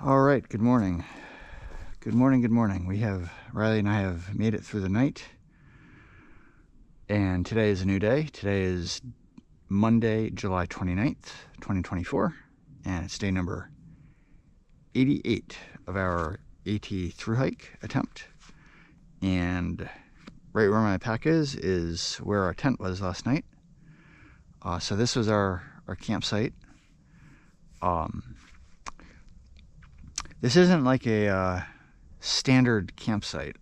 All right, good morning. Good morning. Riley and I have made it through the night. And today is a new day. Today is Monday, July 29th, 2024. And it's day number 88 of our AT thru hike attempt. And right where my pack is where our tent was last night. So this was our campsite. This isn't like a standard campsite.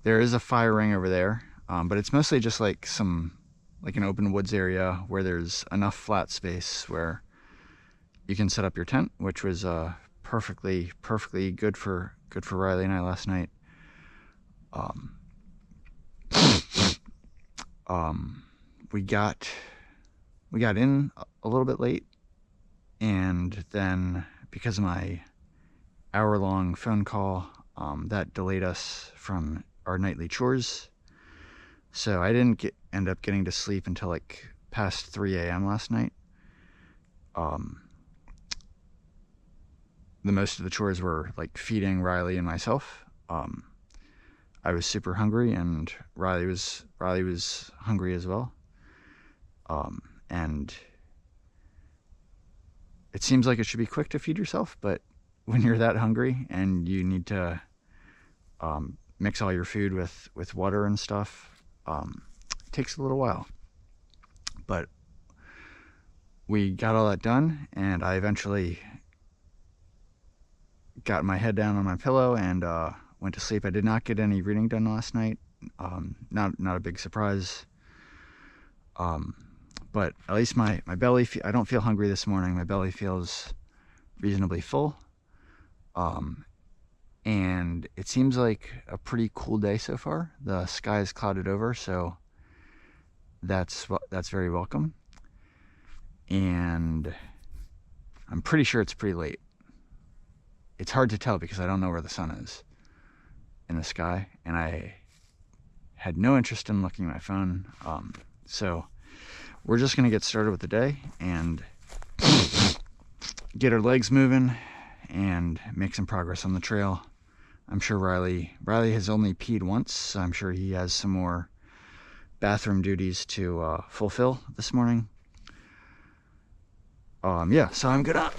There is a fire ring over there, but it's mostly just like an open woods area where there's enough flat space where you can set up your tent, which was perfectly good for Riley and I last night. We got in a little bit late, and then because of my hour-long phone call, that delayed us from our nightly chores. So I didn't end up getting to sleep until like past 3 a.m. last night. The most of the chores were like feeding Riley and myself. I was super hungry, and Riley was hungry as well. And it seems like it should be quick to feed yourself, but when you're that hungry and you need to mix all your food with water and stuff, it takes a little while. But we got all that done, and I eventually got my head down on my pillow and went to sleep. I did not get any reading done last night. Not a big surprise. But at least my belly, I don't feel hungry this morning. My belly feels reasonably full. And it seems like a pretty cool day so far. The sky is clouded over, so that's very welcome. And I'm pretty sure it's pretty late. It's hard to tell because I don't know where the sun is in the sky, and I had no interest in looking at my phone. So we're just going to get started with the day and get our legs moving and make some progress on the trail. I'm sure Riley has only peed once, so I'm sure he has some more bathroom duties to fulfill this morning. So I'm gonna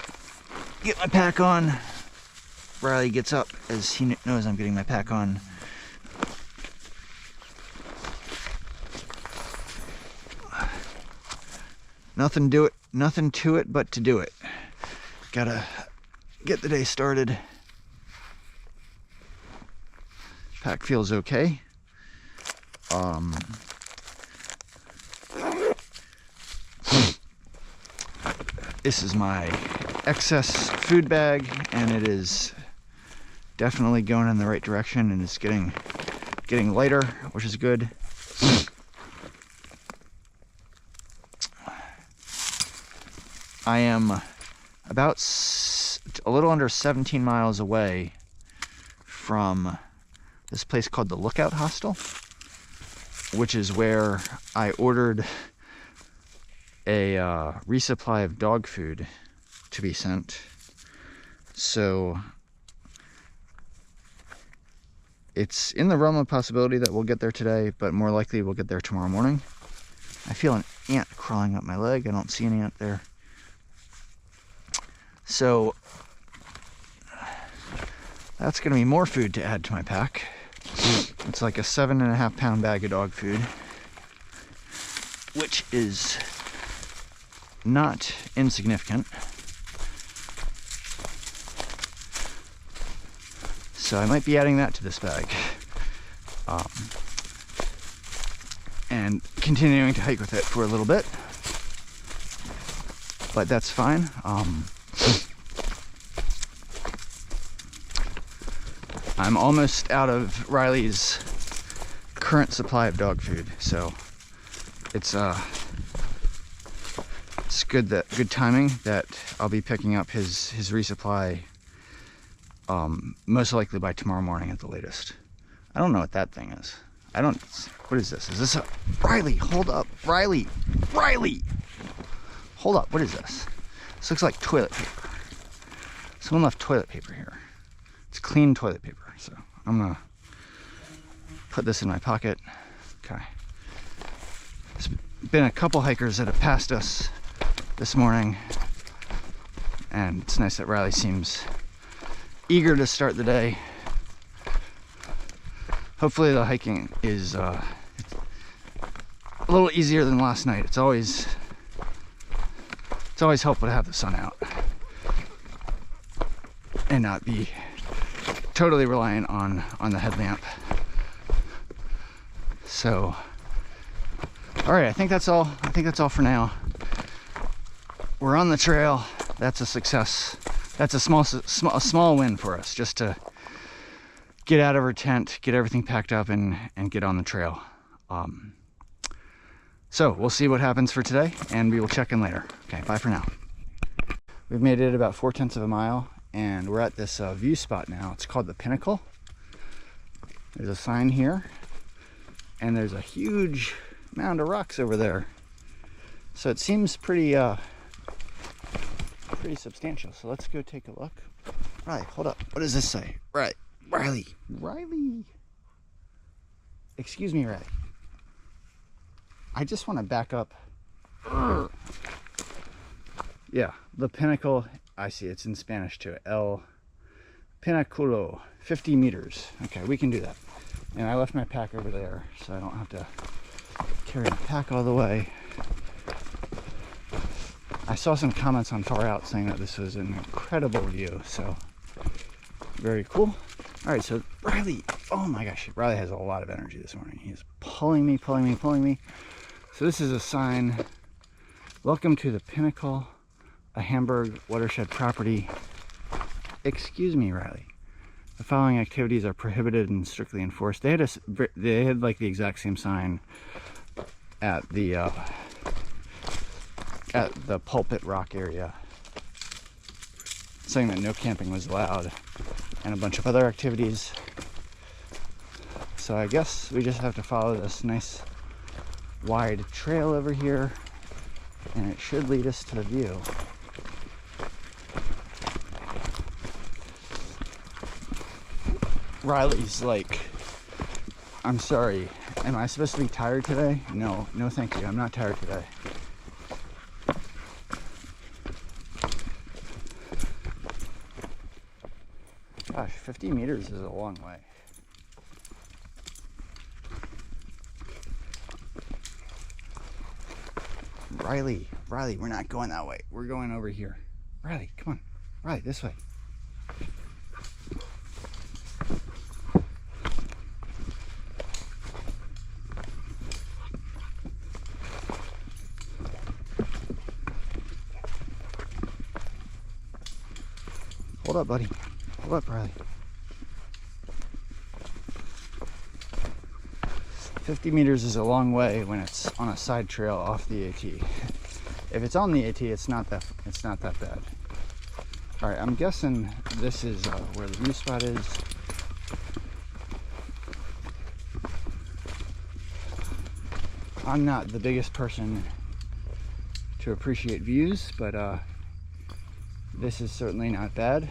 get my pack on. Riley gets up as he knows I'm getting my pack on. Nothing to it but to do it. Gotta get the day started. Pack feels okay. This is my excess food bag, and it is definitely going in the right direction, and it's getting lighter, which is good. I am about a little under 17 miles away from this place called the Lookout Hostel, which is where I ordered a resupply of dog food to be sent. So it's in the realm of possibility that we'll get there today, but more likely we'll get there tomorrow morning. I feel an ant crawling up my leg. I don't see an ant there. So that's going to be more food to add to my pack. It's like a 7.5 pound bag of dog food, which is not insignificant. So I might be adding that to this bag. And continuing to hike with it for a little bit. But that's fine. I'm almost out of Riley's current supply of dog food, so it's good timing that I'll be picking up his resupply most likely by tomorrow morning at the latest. I don't know what that thing is. What is this? Is this a Riley? Hold up, Riley! Hold up, what is this? This looks like toilet paper. Someone left toilet paper here. It's clean toilet paper, so I'm gonna put this in my pocket. Okay. There's been a couple hikers that have passed us this morning, and it's nice that Riley seems eager to start the day. Hopefully the hiking is a little easier than last night. It's always helpful to have the sun out and not be totally reliant on the headlamp. So, all right, I think that's all for now. We're on the trail. That's a success. That's a small win for us, just to get out of our tent, get everything packed up, and get on the trail. So we'll see what happens for today, and we will check in later. Okay, bye for now. We've made it about 4/10 of a mile, and we're at this view spot now. It's called the Pinnacle. There's a sign here, and there's a huge mound of rocks over there. So it seems pretty substantial. So let's go take a look. Right, hold up. What does this say? Right, Riley. Excuse me, Riley. I just want to back up. Yeah, the Pinnacle. I see, it's in Spanish too. El Pinnaculo, 50 meters. Okay, we can do that. And I left my pack over there, so I don't have to carry the pack all the way. I saw some comments on Far Out saying that this was an incredible view, so very cool. All right, so Riley, oh my gosh, Riley has a lot of energy this morning. He's pulling me. So this is a sign, welcome to the Pinnacle, a Hamburg watershed property. Excuse me, Riley. The following activities are prohibited and strictly enforced. They had like the exact same sign at the Pulpit Rock area, saying that no camping was allowed and a bunch of other activities. So I guess we just have to follow this nice wide trail over here, and it should lead us to the view. Riley's like, I'm sorry, am I supposed to be tired today? No thank you, I'm not tired today. Gosh, 50 meters is a long way. Riley, we're not going that way. We're going over here. Riley, come on. Riley, this way. Hold up, buddy. Hold up, Riley. 50 meters is a long way when it's on a side trail off the AT. If it's on the AT, it's not that bad. All right, I'm guessing this is where the view spot is. I'm not the biggest person to appreciate views, but this is certainly not bad.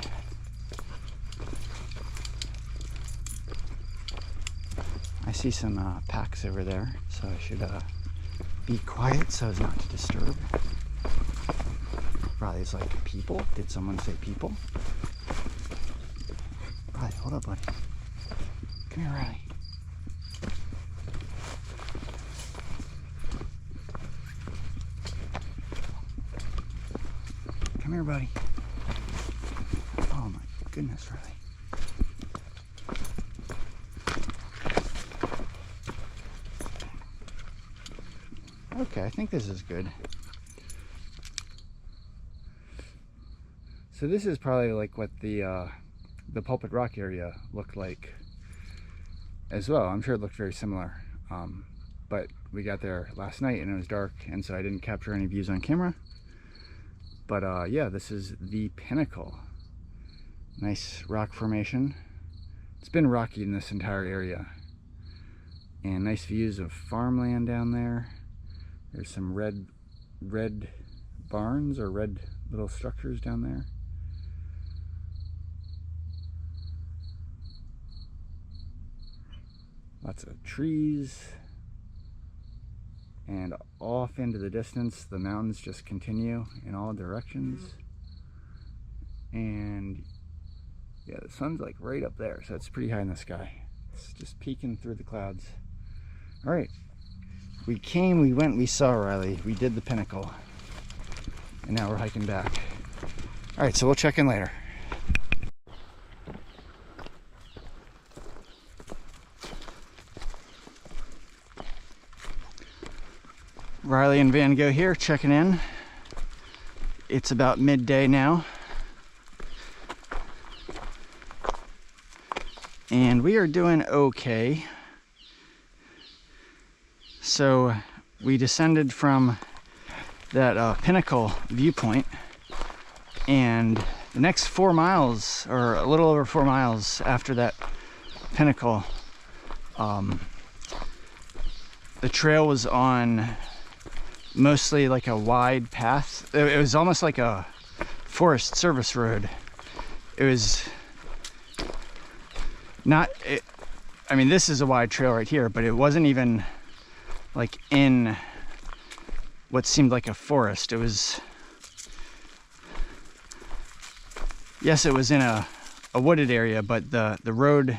I see some packs over there, so I should be quiet so as not to disturb. Riley's like, people? Did someone say people? Riley, hold up, buddy. Come here, Riley. Come here, buddy. Oh my goodness, Riley. Okay, I think this is good. So this is probably like what the Pulpit Rock area looked like as well. I'm sure it looked very similar. But we got there last night and it was dark, and so I didn't capture any views on camera. But yeah, this is the Pinnacle. Nice rock formation. It's been rocky in this entire area. And nice views of farmland down there. There's some red barns or red little structures down there. Lots of trees. And off into the distance, the mountains just continue in all directions. And yeah, the sun's like right up there, so it's pretty high in the sky. It's just peeking through the clouds. All right, we came, we went, we saw Riley, we did the Pinnacle, and now we're hiking back. All right, so we'll check in later. Riley and Van Gogh here, checking in. It's about midday now. And we are doing okay. So we descended from that Pinnacle viewpoint, and the next 4 miles, or a little over 4 miles after that Pinnacle, the trail was on mostly like a wide path. It was almost like a Forest Service road. It was not, I mean, this is a wide trail right here, but it wasn't even like in what seemed like a forest. It was, yes, it was in a wooded area, but the road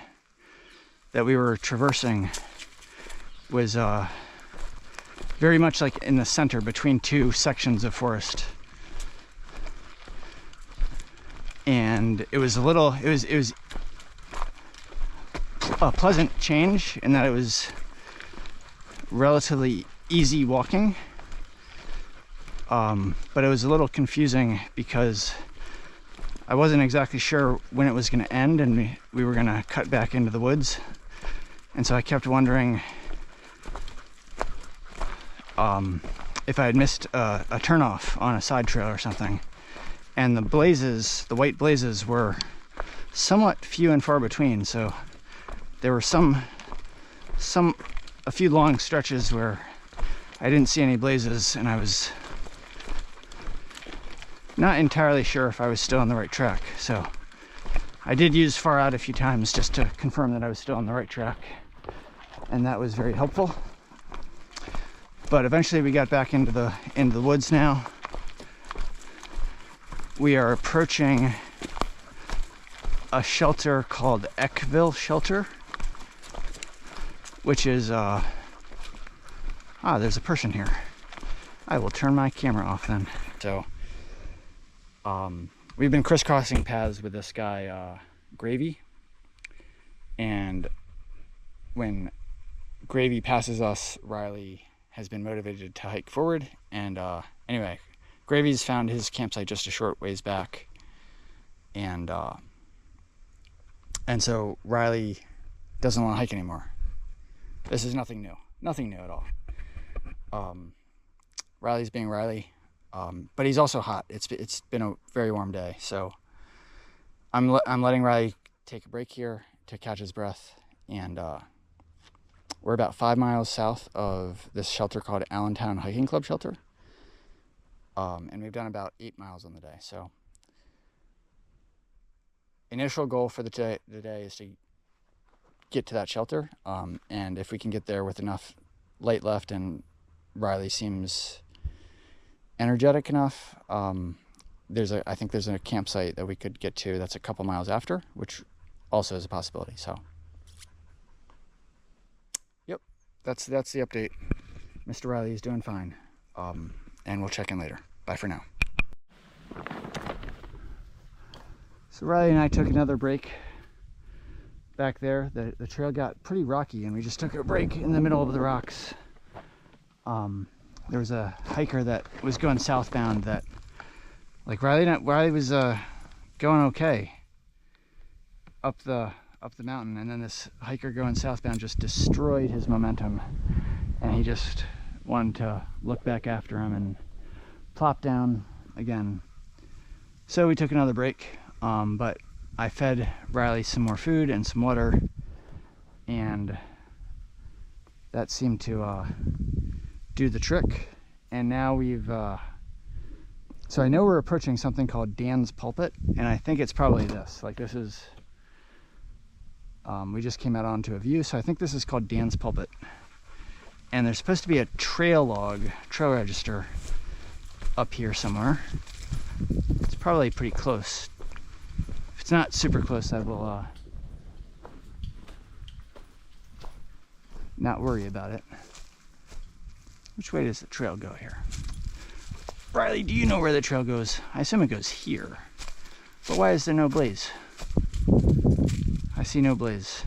that we were traversing was very much like in the center between two sections of forest. And it was a little, it was a pleasant change in that it was relatively easy walking, but it was a little confusing because I wasn't exactly sure when it was going to end, and we were going to cut back into the woods, and so I kept wondering if I had missed a turnoff on a side trail or something. And the blazes, the white blazes, were somewhat few and far between, so there were a few long stretches where I didn't see any blazes, and I was not entirely sure if I was still on the right track. So I did use far out a few times just to confirm that I was still on the right track, and that was very helpful. But eventually we got back into the woods now. We are approaching a shelter called Eckville Shelter, which is there's a person here. I will turn my camera off then. So we've been crisscrossing paths with this guy Gravy, and when Gravy passes us, Riley has been motivated to hike forward. And anyway, Gravy's found his campsite just a short ways back, and so Riley doesn't want to hike anymore. This is nothing new at all. Riley's being Riley, but he's also hot. It's been a very warm day, so I'm letting Riley take a break here to catch his breath. And we're about 5 miles south of this shelter called Allentown Hiking Club Shelter, and we've done about 8 miles on the day. So initial goal for the day is to get to that shelter, and if we can get there with enough light left and Riley seems energetic enough, I think there's a campsite that we could get to that's a couple miles after, which also is a possibility. So yep, that's the update. Mr. Riley is doing fine, and we'll check in later. Bye for now. So Riley and I took another break back there. The trail got pretty rocky, and we just took a break in the middle of the rocks. There was a hiker that was going southbound that, like, Riley was going okay up the mountain, and then this hiker going southbound just destroyed his momentum, and he just wanted to look back after him and plop down again. So we took another break, but I fed Riley some more food and some water, and that seemed to do the trick. And now so I know we're approaching something called Dan's Pulpit, and I think it's probably this. Like, this is We just came out onto a view, so I think this is called Dan's Pulpit. And there's supposed to be a trail register up here somewhere. It's probably pretty close. If it's not super close, I will not worry about it. Which way does the trail go here? Riley, do you know where the trail goes? I assume it goes here. But why is there no blaze? I see no blaze.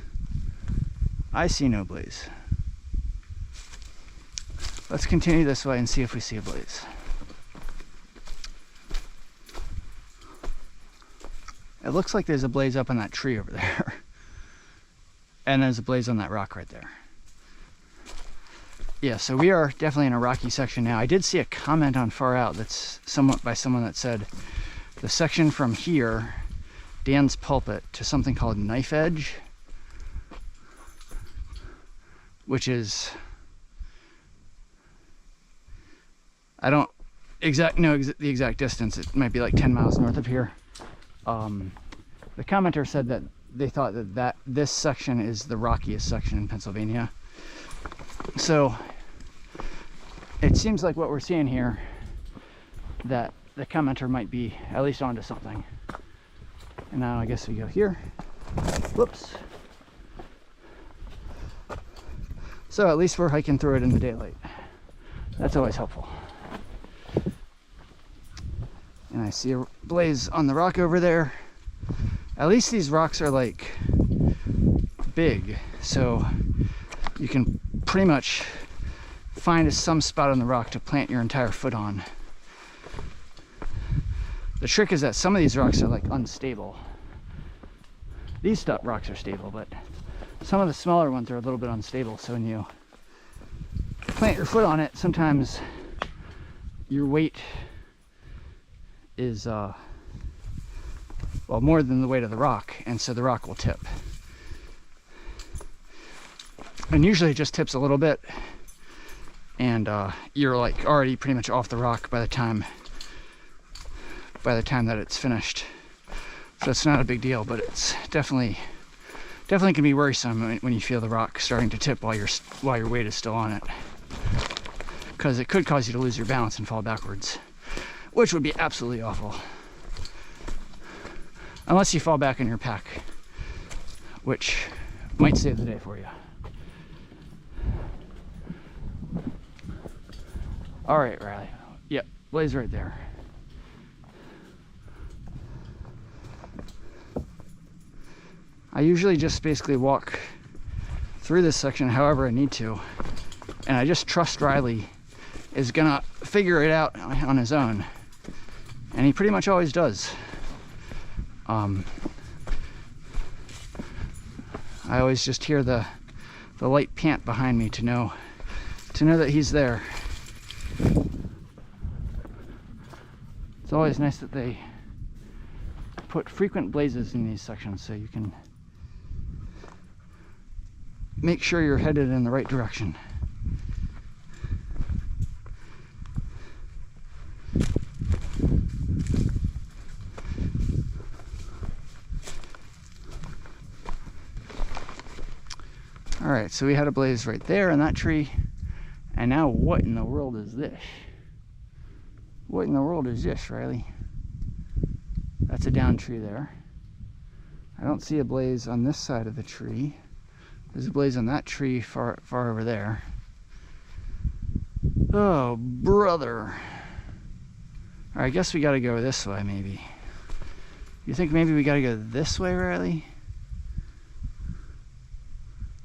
I see no blaze. Let's continue this way and see if we see a blaze. It looks like there's a blaze up on that tree over there. And there's a blaze on that rock right there. Yeah, so we are definitely in a rocky section now. I did see a comment on Far Out that's by someone that said the section from here, Dan's Pulpit, to something called Knife Edge, which is, I don't know the exact distance. It might be like 10 miles north of here. The commenter said that they thought that this section is the rockiest section in Pennsylvania. So it seems like what we're seeing here, that the commenter might be at least onto something. And now I guess we go here. Whoops. So at least we're hiking through it in the daylight. That's always helpful. And I see a blaze on the rock over there. At least these rocks are like big, so you can pretty much find some spot on the rock to plant your entire foot on. The trick is that some of these rocks are like unstable. These rocks are stable, but some of the smaller ones are a little bit unstable, so when you plant your foot on it, sometimes your weight is well, more than the weight of the rock, and so the rock will tip. And usually it just tips a little bit, and you're like already pretty much off the rock by the time that it's finished. So it's not a big deal, but it's definitely can be worrisome when you feel the rock starting to tip while your weight is still on it, because it could cause you to lose your balance and fall backwards, which would be absolutely awful. Unless you fall back in your pack, which might save the day for you. All right, Riley. Yep, blaze right there. I usually just basically walk through this section however I need to, and I just trust Riley is gonna figure it out on his own, and he pretty much always does. I always just hear the light pant behind me to know that he's there. It's always nice that they put frequent blazes in these sections so you can make sure you're headed in the right direction. All right, so we had a blaze right there in that tree, and now what in the world is this? What in the world is this, Riley? That's a down tree there. I don't see a blaze on this side of the tree. There's a blaze on that tree far over there. Oh, brother. All right, I guess we gotta go this way, maybe. You think maybe we gotta go this way, Riley?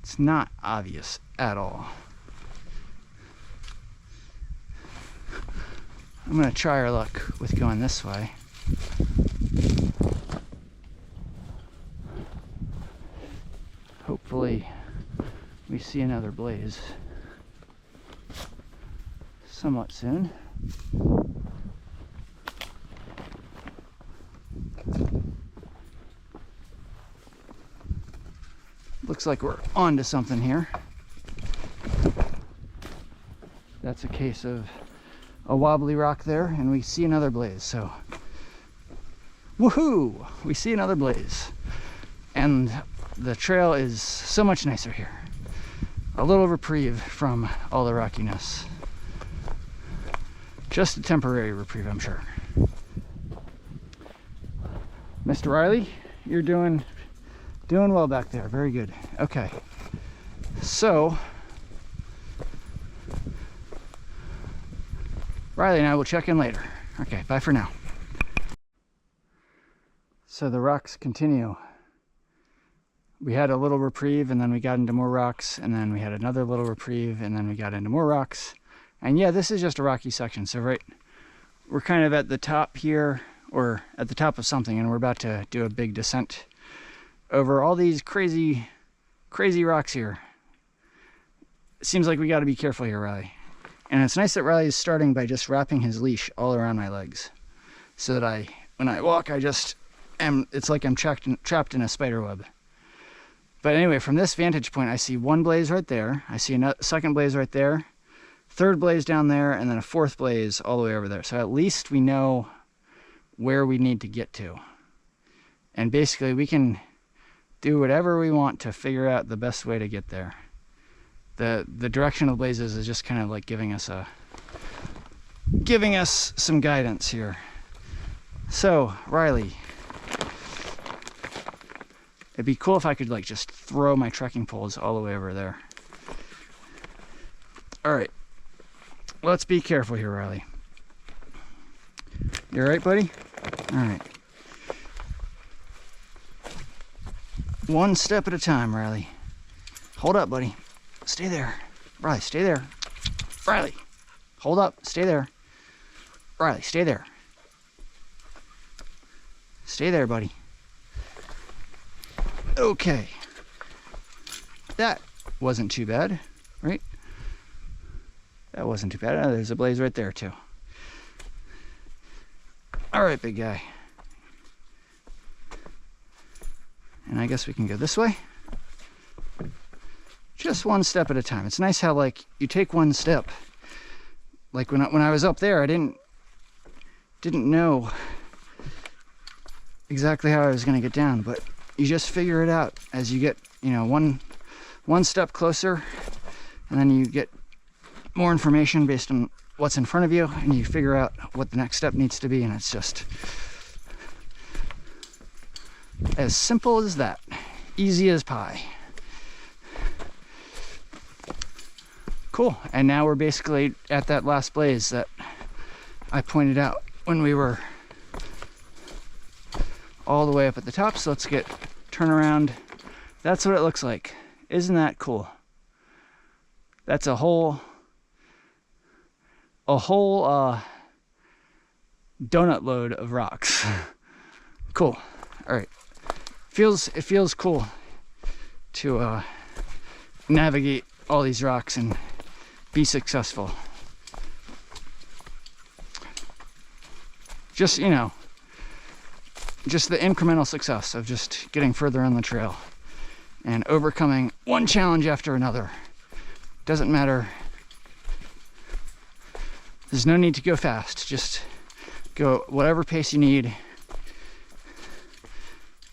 It's not obvious at all. I'm gonna try our luck with going this way. Hopefully we see another blaze somewhat soon. Looks like we're onto something here. That's a case of a wobbly rock there, and we see another blaze, so woohoo! We see another blaze. And the trail is so much nicer here. A little reprieve from all the rockiness. Just a temporary reprieve, I'm sure. Mr. Riley, you're doing well back there. Very good. Okay. So, Riley and I will check in later. Okay, bye for now. So the rocks continue. We had a little reprieve, and then we got into more rocks, and then we had another little reprieve, and then we got into more rocks. And yeah, this is just a rocky section. So we're kind of at the top here, or at the top of something, and we're about to do a big descent over all these crazy rocks here. It seems like we got to be careful here, Riley. And it's nice that Riley is starting by just wrapping his leash all around my legs, so that when I walk, it's like I'm trapped in a spider web. But anyway, from this vantage point, I see one blaze right there. I see a second blaze right there, third blaze down there, and then a fourth blaze all the way over there. So at least we know where we need to get to. And basically, we can do whatever we want to figure out the best way to get there. The direction of the blazes is just kind of like giving us some guidance here. So, Riley, it'd be cool if I could like just throw my trekking poles all the way over there. All right, let's be careful here, Riley. You all right, buddy? All right. One step at a time, Riley. Hold up, buddy. Stay there. Riley, stay there. Riley, hold up. Stay there. Riley, stay there. Stay there, buddy. Okay. That wasn't too bad, right? That wasn't too bad. Oh, there's a blaze right there, too. All right, big guy. And I guess we can go this way. Just one step at a time. It's nice how, like, you take one step. Like, when I was up there, I didn't know exactly how I was going to get down, but you just figure it out as you get, one step closer, and then you get more information based on what's in front of you, and you figure out what the next step needs to be, and it's just as simple as that. Easy as pie. Cool. And now we're basically at that last blaze that I pointed out when we were all the way up at the top. So let's turn around. That's what it looks like. Isn't that cool? That's a whole donut load of rocks. Cool. All right. It feels cool to navigate all these rocks and be successful. Just the incremental success of just getting further on the trail and overcoming one challenge after another. Doesn't matter. There's no need to go fast. Just go whatever pace you need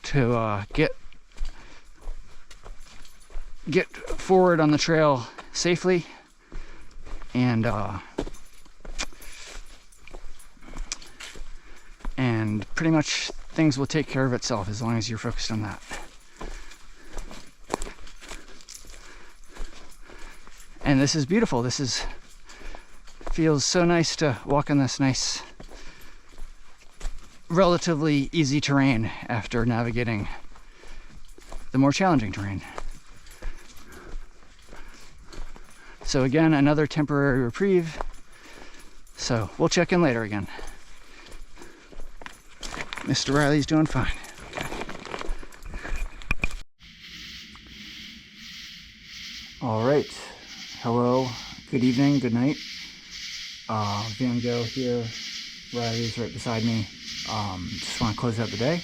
to get forward on the trail safely, and pretty much things will take care of itself as long as you're focused on that. And this is beautiful. Feels so nice to walk on this nice, relatively easy terrain after navigating the more challenging terrain. So again, another temporary reprieve. So we'll check in later again. Mr. Riley's doing fine. Okay. All right. Hello. Good evening. Good night. Van Gogh here. Riley's right beside me. Just want to close out the day.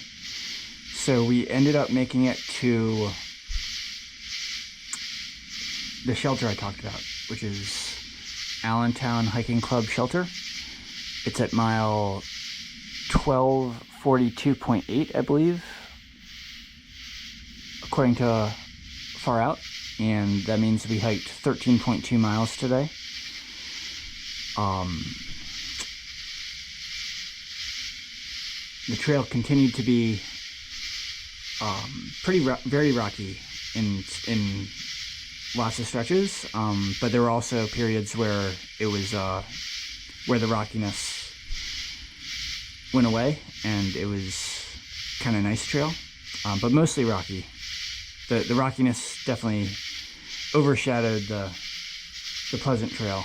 So we ended up making it to the shelter I talked about, which is Allentown Hiking Club Shelter. It's at mile 1242.8, I believe, according to Far Out, and that means we hiked 13.2 miles today. The trail continued to be very rocky in lots of stretches, but there were also periods where it was where the rockiness went away, and it was kind of nice trail, but mostly rocky. The rockiness definitely overshadowed the pleasant trail.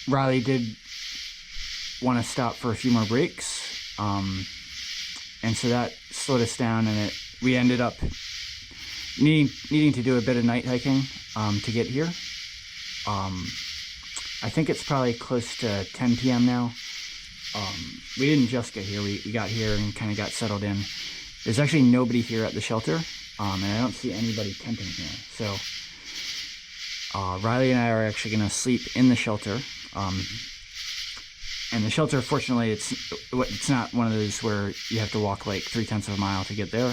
Riley did want to stop for a few more breaks, and so that slowed us down, and we ended up needing to do a bit of night hiking to get here. I think it's probably close to 10 p.m. now. We didn't just get here, we got here and kind of got settled in. There's actually nobody here at the shelter, and I don't see anybody tenting here. So Riley and I are actually going to sleep in the shelter. And the shelter, fortunately, it's not one of those where you have to walk like 0.3 of a mile to get there.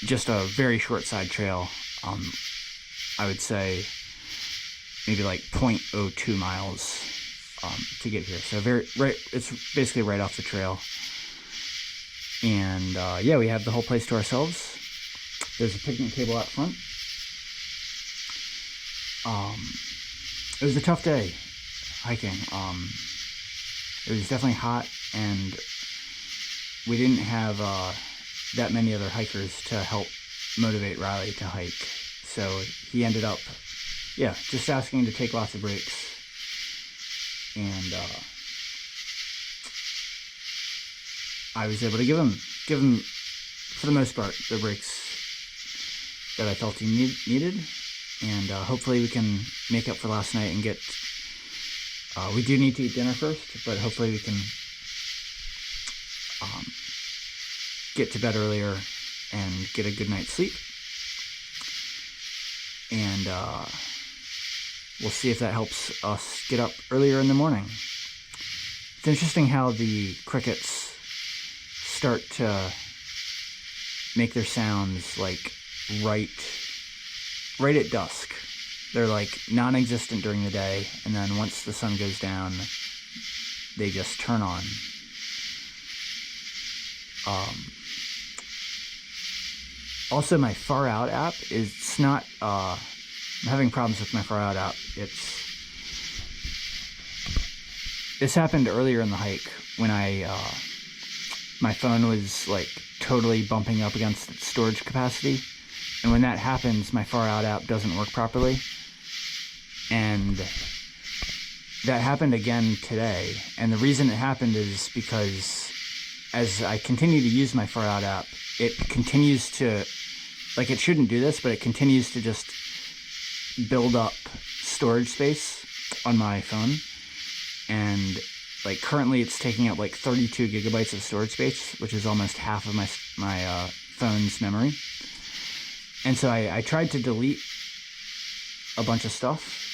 Just a very short side trail. I would say maybe like 0.02 miles to get here. So it's basically right off the trail. And yeah, we have the whole place to ourselves. There's a picnic table out front. It was a tough day hiking. It was definitely hot, and we didn't have that many other hikers to help motivate Riley to hike. So he ended up, yeah, just asking to take lots of breaks. And I was able to give him, for the most part, the breaks that I felt he needed. And hopefully we can make up for last night and get, we do need to eat dinner first, but hopefully we can get to bed earlier and get a good night's sleep. And we'll see if that helps us get up earlier in the morning. It's interesting how the crickets start to make their sounds like right at dusk. They're like non-existent during the day, and then once the sun goes down, they just turn on. Also, my Far Out app is not, I'm having problems with my Far Out app. This happened earlier in the hike when my phone was like totally bumping up against its storage capacity. And when that happens, my Far Out app doesn't work properly. And that happened again today. And the reason it happened is because as I continue to use my Far Out app, it continues to, like, it shouldn't do this, but it continues to just build up storage space on my phone. And like currently it's taking up like 32 gigabytes of storage space, which is almost half of my phone's memory. And so I tried to delete a bunch of stuff,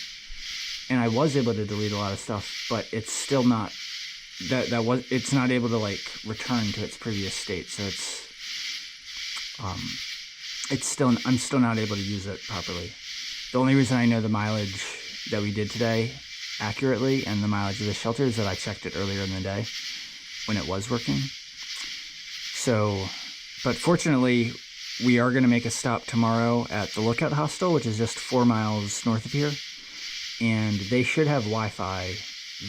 and I was able to delete a lot of stuff, but it's still not, it's not able to like return to its previous state. So I'm still not able to use it properly. The only reason I know the mileage that we did today accurately and the mileage of the shelter is that I checked it earlier in the day when it was working. So, but fortunately, we are going to make a stop tomorrow at the Lookout Hostel, which is just 4 miles north of here, and they should have Wi-Fi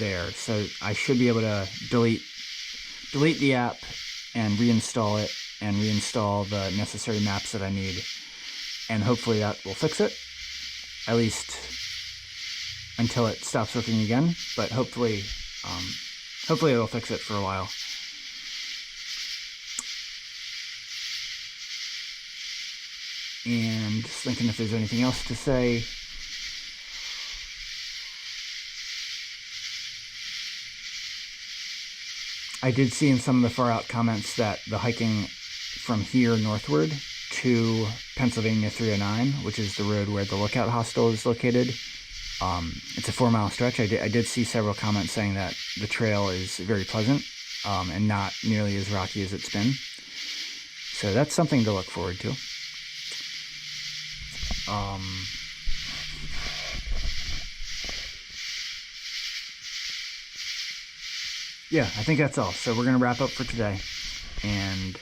there, so I should be able to delete the app and reinstall it and reinstall the necessary maps that I need, and hopefully that will fix it, at least until it stops working again. But hopefully it'll fix it for a while. And just thinking if there's anything else to say. I did see in some of the Far Out comments that the hiking from here northward to Pennsylvania 309, which is the road where the Lookout Hostel is located, it's a 4-mile stretch. I did see several comments saying that the trail is very pleasant and not nearly as rocky as it's been. So that's something to look forward to. Yeah, I think that's all. So we're going to wrap up for today. And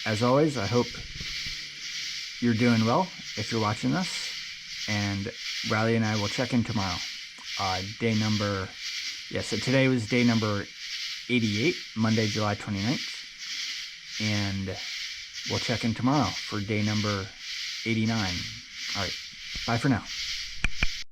as always, I hope you're doing well if you're watching this. And Riley and I will check in tomorrow. So today was day number 88, Monday, July 29th. And we'll check in tomorrow for day number 89. All right, bye for now.